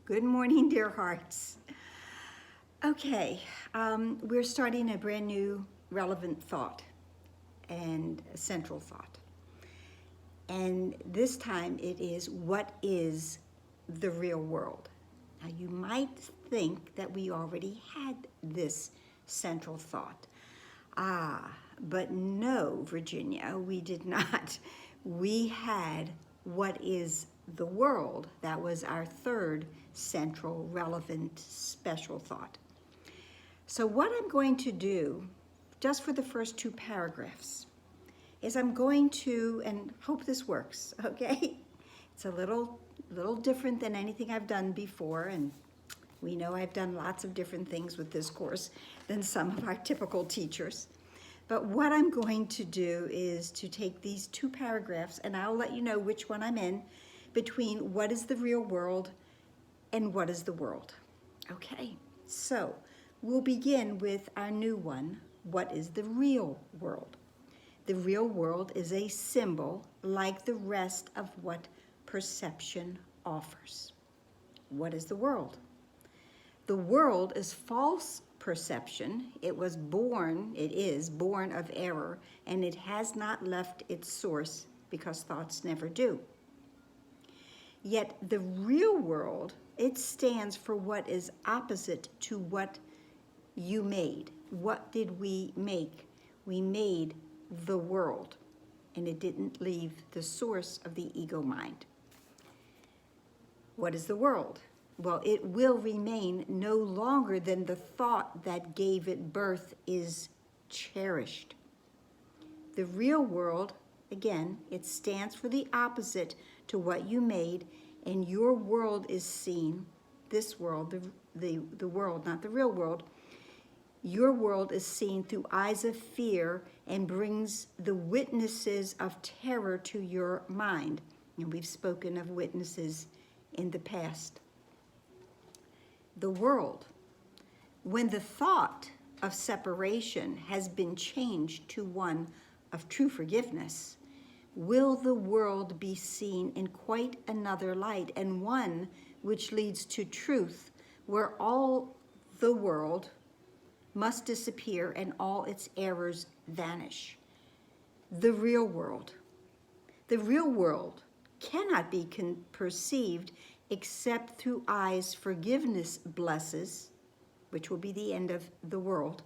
Good morning, dear hearts. Okay, we're starting a brand new relevant thought and a central thought. And this time it is, what is the real world? Now you might think that we already had this central thought. But no, Virginia, we did not. We had what is the world. That was our third central, relevant, special thought. So what I'm going to do, just for the first two paragraphs, is I'm going to, and hope this works, okay? It's a little different than anything I've done before, and we know I've done lots of different things with this course than some of our typical teachers. But what I'm going to do is to take these two paragraphs, and I'll let you know which one I'm in, between what is the real world and what is the world. Okay, so we'll begin with our new one, what is the real world? The real world is a symbol like the rest of what perception offers. What is the world? The world is false perception. It is born of error, and it has not left its source because thoughts never do. Yet the real world, it stands for what is opposite to what you made. What did we make? We made the world, and it didn't leave the source of the ego mind. What is the world? Well, it will remain no longer than the thought that gave it birth is cherished. The real world, again, it stands for the opposite to what you made, and your world is seen, this world, the world, not the real world, your world is seen through eyes of fear and brings the witnesses of terror to your mind. And we've spoken of witnesses in the past. The world, when the thought of separation has been changed to one of true forgiveness, will the world be seen in quite another light, and one which leads to truth, where all the world must disappear and all its errors vanish. The real world. The real world cannot be perceived except through eyes forgiveness blesses, which will be the end of the world.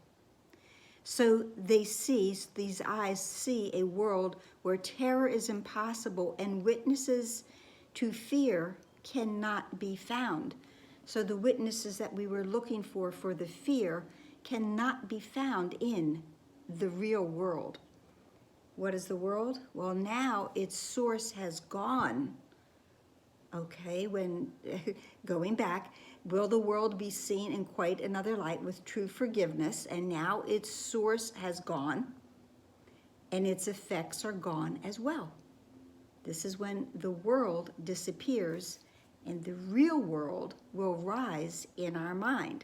So these eyes see a world where terror is impossible and witnesses to fear cannot be found. So the witnesses that we were looking for the fear cannot be found in the real world. What is the world? Well, now its source has gone. Okay, when going back, will the world be seen in quite another light with true forgiveness? And now its source has gone, and its effects are gone as well. This is when the world disappears, and the real world will rise in our mind.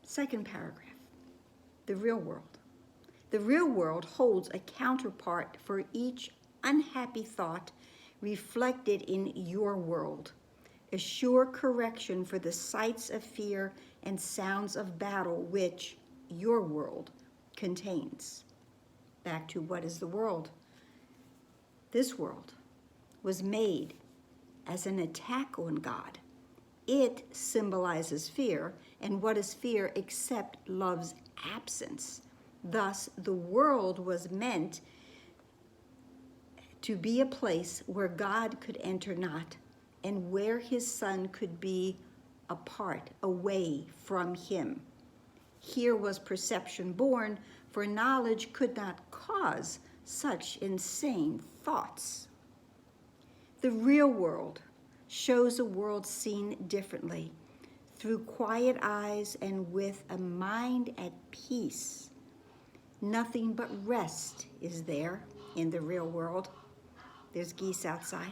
Second paragraph, the real world. The real world holds a counterpart for each unhappy thought reflected in your world, a sure correction for the sights of fear and sounds of battle which your world contains. Back to what is the world? This world was made as an attack on God. It symbolizes fear, and what is fear except love's absence? Thus, the world was meant to be a place where God could enter not, and where his son could be apart, away from him. Here was perception born, for knowledge could not cause such insane thoughts. The real world shows a world seen differently, through quiet eyes and with a mind at peace. Nothing but rest is there in the real world. There's geese outside.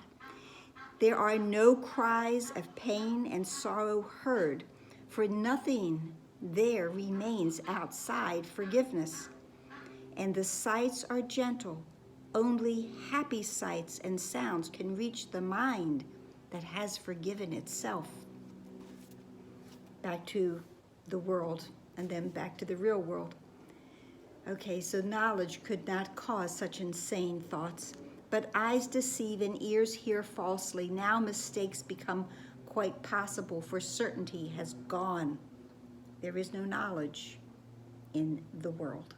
There are no cries of pain and sorrow heard, for nothing there remains outside forgiveness. And the sights are gentle. Only happy sights and sounds can reach the mind that has forgiven itself. Back to the world, and then back to the real world. Okay, so knowledge could not cause such insane thoughts, but eyes deceive and ears hear falsely. Now mistakes become quite possible, for certainty has gone. There is no knowledge in the world.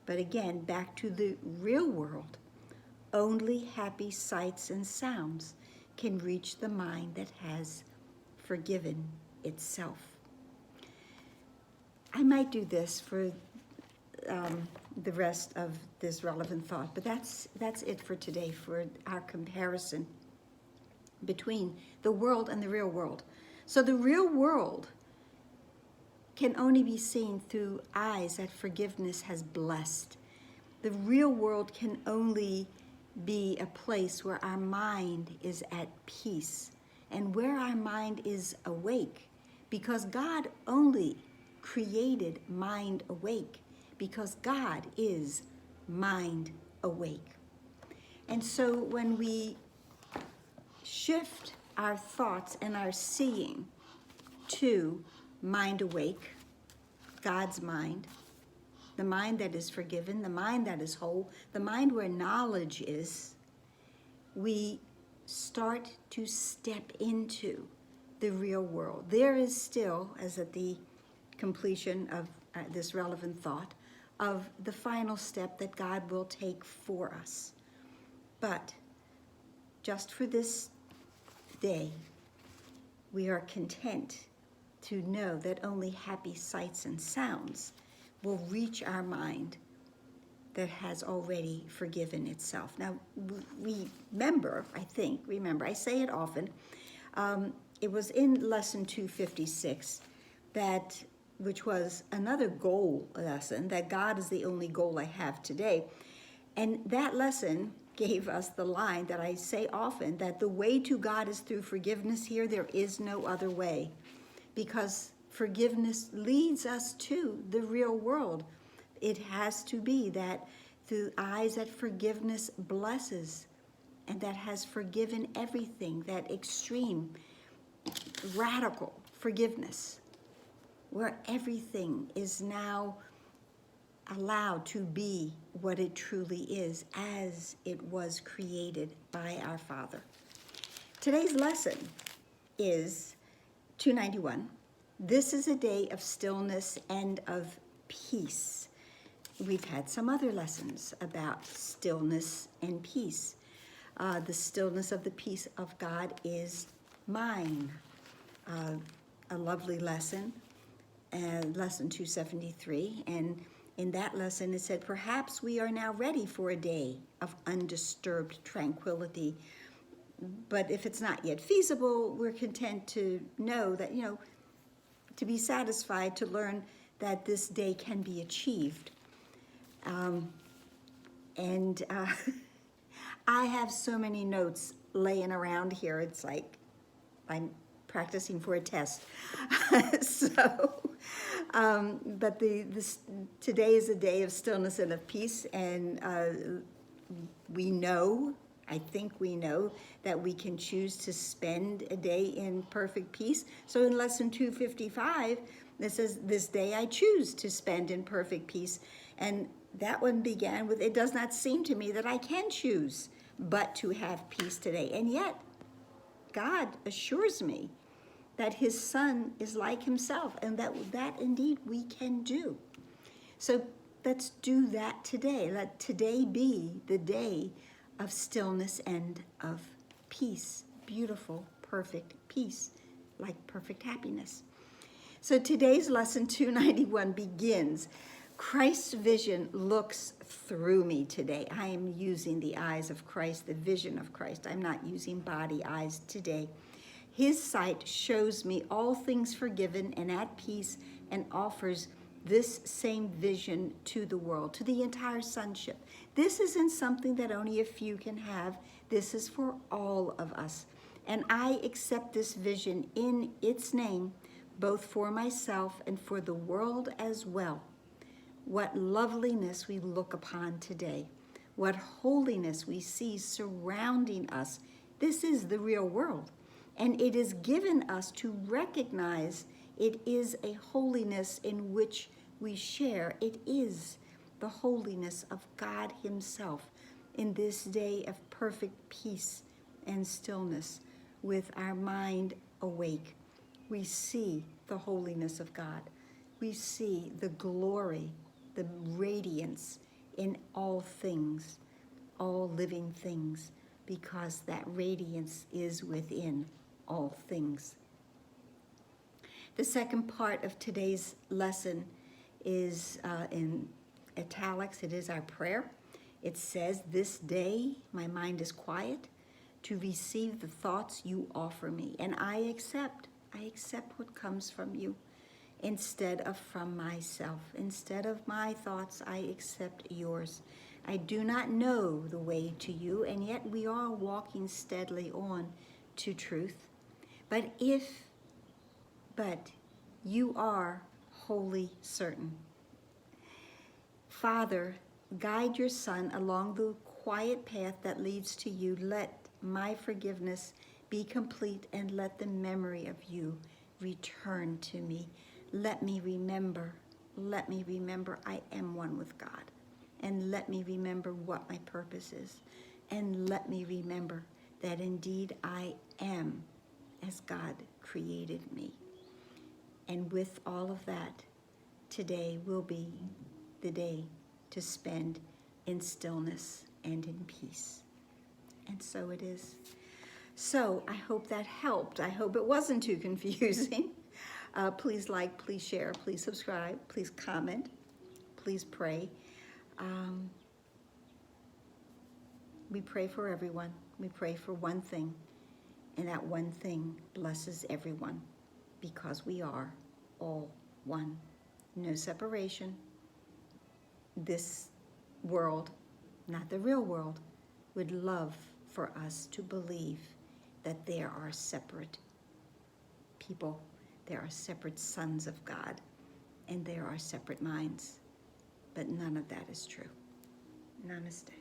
But again, back to the real world. Only happy sights and sounds can reach the mind that has forgiven itself. I might do this for the rest of this relevant thought, but that's it for today, for our comparison between the world and the real world. So the real world can only be seen through eyes that forgiveness has blessed. The real world can only be a place where our mind is at peace and where our mind is awake, because God only created mind awake, because God is mind awake. And so when we shift our thoughts and our seeing to mind awake, God's mind, the mind that is forgiven, the mind that is whole, the mind where knowledge is, we start to step into the real world. There is still, as at the completion of this relevant thought, of the final step that God will take for us. But just for this day, we are content to know that only happy sights and sounds will reach our mind that has already forgiven itself. Now, remember, I say it often, it was in lesson 256 which was another goal lesson, that God is the only goal I have today. And that lesson gave us the line that I say often, that the way to God is through forgiveness. Here, there is no other way, because forgiveness leads us to the real world. It has to be that through eyes that forgiveness blesses and that has forgiven everything, that extreme, radical forgiveness, where everything is now allowed to be what it truly is, as it was created by our Father. Today's lesson is 291. This is a day of stillness and of peace. We've had some other lessons about stillness and peace. The stillness of the peace of God is mine. A lovely lesson, lesson 273. And in that lesson, it said, perhaps we are now ready for a day of undisturbed tranquility. But if it's not yet feasible, we're content to know that, to be satisfied, to learn that this day can be achieved. I have so many notes laying around here. It's like I'm practicing for a test. But today is a day of stillness and of peace, and I think we know that we can choose to spend a day in perfect peace. So in lesson 255, it says, this day I choose to spend in perfect peace. And that one began with, it does not seem to me that I can choose but to have peace today. And yet, God assures me that his Son is like himself, and that indeed we can do. So let's do that today. Let today be the day of stillness and of peace. Beautiful, perfect peace, like perfect happiness. So today's lesson 291 begins. Christ's vision looks through me today. I am using the eyes of Christ, the vision of Christ. I'm not using body eyes today. His sight shows me all things forgiven and at peace, and offers this same vision to the world, to the entire sonship. This isn't something that only a few can have. This is for all of us. And I accept this vision in its name, both for myself and for the world as well. What loveliness we look upon today. What holiness we see surrounding us. This is the real world. And it is given us to recognize it is a holiness in which we share. It is the holiness of God Himself in this day of perfect peace and stillness with our mind awake. We see the holiness of God. We see the glory, the radiance in all things, all living things, because that radiance is within all things. The second part of today's lesson is in italics. It is our prayer. It says, "This day my mind is quiet to receive the thoughts you offer me, and I accept what comes from you instead of from myself. Instead of my thoughts, I accept yours. I do not know the way to you, and yet we are walking steadily on to truth. But you are wholly certain. Father, guide your Son along the quiet path that leads to you. Let my forgiveness be complete, and let the memory of you return to me. Let me remember I am one with God. And let me remember what my purpose is. And let me remember that indeed I am as God created me." And with all of that, today will be the day to spend in stillness and in peace. And so it is. So I hope that helped. I hope it wasn't too confusing. Please like, please share, please subscribe, please comment, please pray. We pray for everyone. We pray for one thing, and that one thing blesses everyone, because we are all one. No separation. This world, not the real world, would love for us to believe that there are separate people, there are separate sons of God, and there are separate minds. But none of that is true. Namaste.